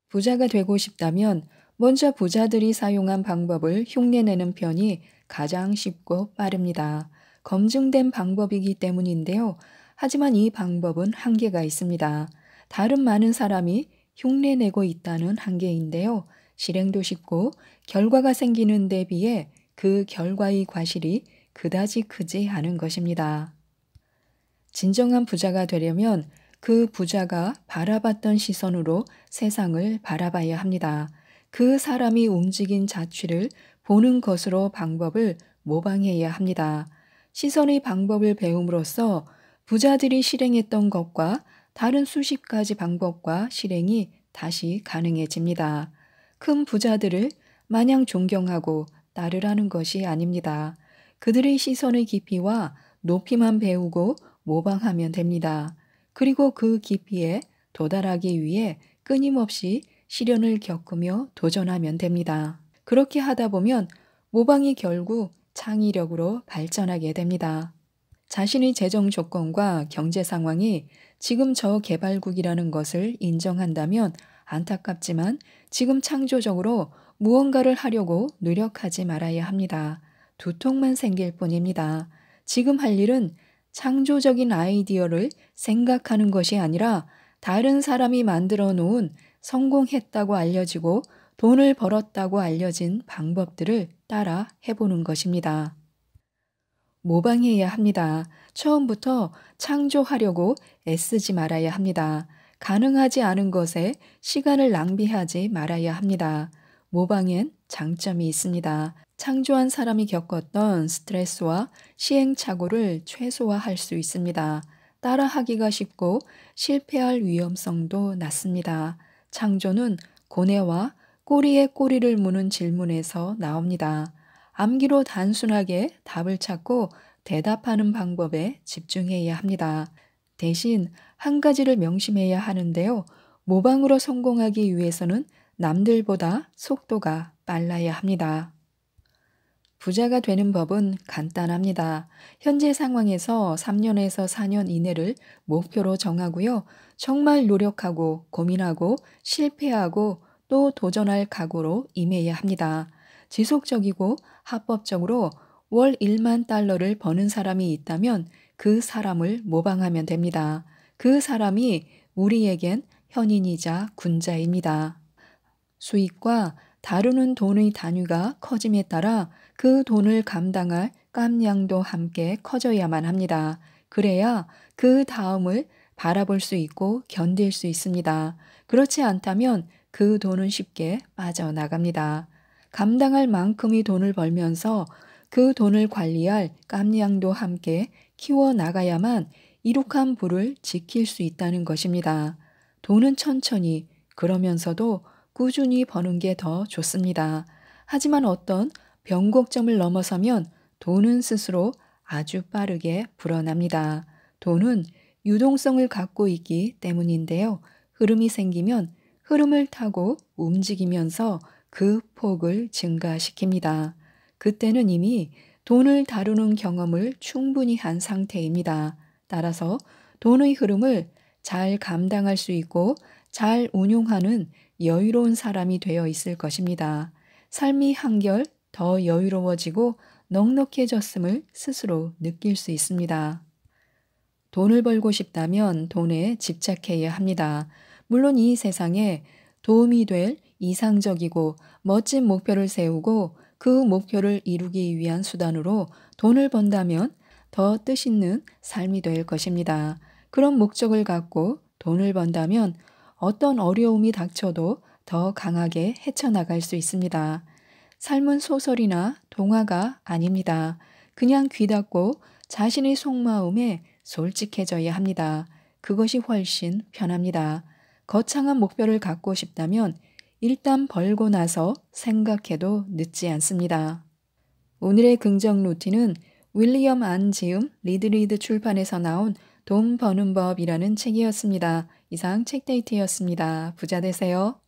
부자가 되고 싶다면 먼저 부자들이 사용한 방법을 흉내내는 편이 가장 쉽고 빠릅니다. 검증된 방법이기 때문인데요. 하지만 이 방법은 한계가 있습니다. 다른 많은 사람이 흉내내고 있다는 한계인데요. 실행도 쉽고 결과가 생기는 데 비해 그 결과의 과실이 그다지 크지 않은 것입니다. 진정한 부자가 되려면 그 부자가 바라봤던 시선으로 세상을 바라봐야 합니다. 그 사람이 움직인 자취를 보는 것으로 방법을 모방해야 합니다. 시선의 방법을 배움으로써 부자들이 실행했던 것과 다른 수십 가지 방법과 실행이 다시 가능해집니다. 큰 부자들을 마냥 존경하고 따르라는 것이 아닙니다. 그들의 시선의 깊이와 높이만 배우고 모방하면 됩니다. 그리고 그 깊이에 도달하기 위해 끊임없이 시련을 겪으며 도전하면 됩니다. 그렇게 하다 보면 모방이 결국 창의력으로 발전하게 됩니다. 자신의 재정 조건과 경제 상황이 지금 저개발국이라는 것을 인정한다면 안타깝지만 지금 창조적으로 무언가를 하려고 노력하지 말아야 합니다. 두통만 생길 뿐입니다. 지금 할 일은 창조적인 아이디어를 생각하는 것이 아니라 다른 사람이 만들어 놓은 성공했다고 알려지고 돈을 벌었다고 알려진 방법들을 따라 해보는 것입니다. 모방해야 합니다. 처음부터 창조하려고 애쓰지 말아야 합니다. 가능하지 않은 것에 시간을 낭비하지 말아야 합니다. 모방엔 장점이 있습니다. 창조한 사람이 겪었던 스트레스와 시행착오를 최소화할 수 있습니다. 따라하기가 쉽고 실패할 위험성도 낮습니다. 창조는 고뇌와 꼬리에 꼬리를 무는 질문에서 나옵니다. 암기로 단순하게 답을 찾고 대답하는 방법에 집중해야 합니다. 대신 한 가지를 명심해야 하는데요. 모방으로 성공하기 위해서는 남들보다 속도가 빨라야 합니다. 부자가 되는 법은 간단합니다. 현재 상황에서 3년에서 4년 이내를 목표로 정하고요. 정말 노력하고 고민하고 실패하고 또 도전할 각오로 임해야 합니다. 지속적이고 합법적으로 월 1만 달러를 버는 사람이 있다면 그 사람을 모방하면 됩니다. 그 사람이 우리에겐 현인이자 군자입니다. 수익과 다루는 돈의 단위가 커짐에 따라 그 돈을 감당할 깜냥도 함께 커져야만 합니다. 그래야 그 다음을 바라볼 수 있고 견딜 수 있습니다. 그렇지 않다면 그 돈은 쉽게 빠져나갑니다. 감당할 만큼의 돈을 벌면서 그 돈을 관리할 깜냥도 함께 키워나가야만 이룩한 부를 지킬 수 있다는 것입니다. 돈은 천천히 그러면서도 꾸준히 버는 게 더 좋습니다. 하지만 어떤 변곡점을 넘어서면 돈은 스스로 아주 빠르게 불어납니다. 돈은 유동성을 갖고 있기 때문인데요. 흐름이 생기면 흐름을 타고 움직이면서 그 폭을 증가시킵니다. 그때는 이미 돈을 다루는 경험을 충분히 한 상태입니다. 따라서 돈의 흐름을 잘 감당할 수 있고 잘 운용하는 여유로운 사람이 되어 있을 것입니다. 삶이 한결 더 여유로워지고 넉넉해졌음을 스스로 느낄 수 있습니다. 돈을 벌고 싶다면 돈에 집착해야 합니다. 물론 이 세상에 도움이 될 이상적이고 멋진 목표를 세우고 그 목표를 이루기 위한 수단으로 돈을 번다면 더 뜻있는 삶이 될 것입니다. 그런 목적을 갖고 돈을 번다면 어떤 어려움이 닥쳐도 더 강하게 헤쳐나갈 수 있습니다. 삶은 소설이나 동화가 아닙니다. 그냥 귀 닫고 자신의 속마음에 솔직해져야 합니다. 그것이 훨씬 편합니다. 거창한 목표를 갖고 싶다면 일단 벌고 나서 생각해도 늦지 않습니다. 오늘의 긍정 루틴은 윌리엄 안 지음 리드리드 출판에서 나온 돈 버는 법이라는 책이었습니다. 이상 책데이트였습니다. 부자 되세요.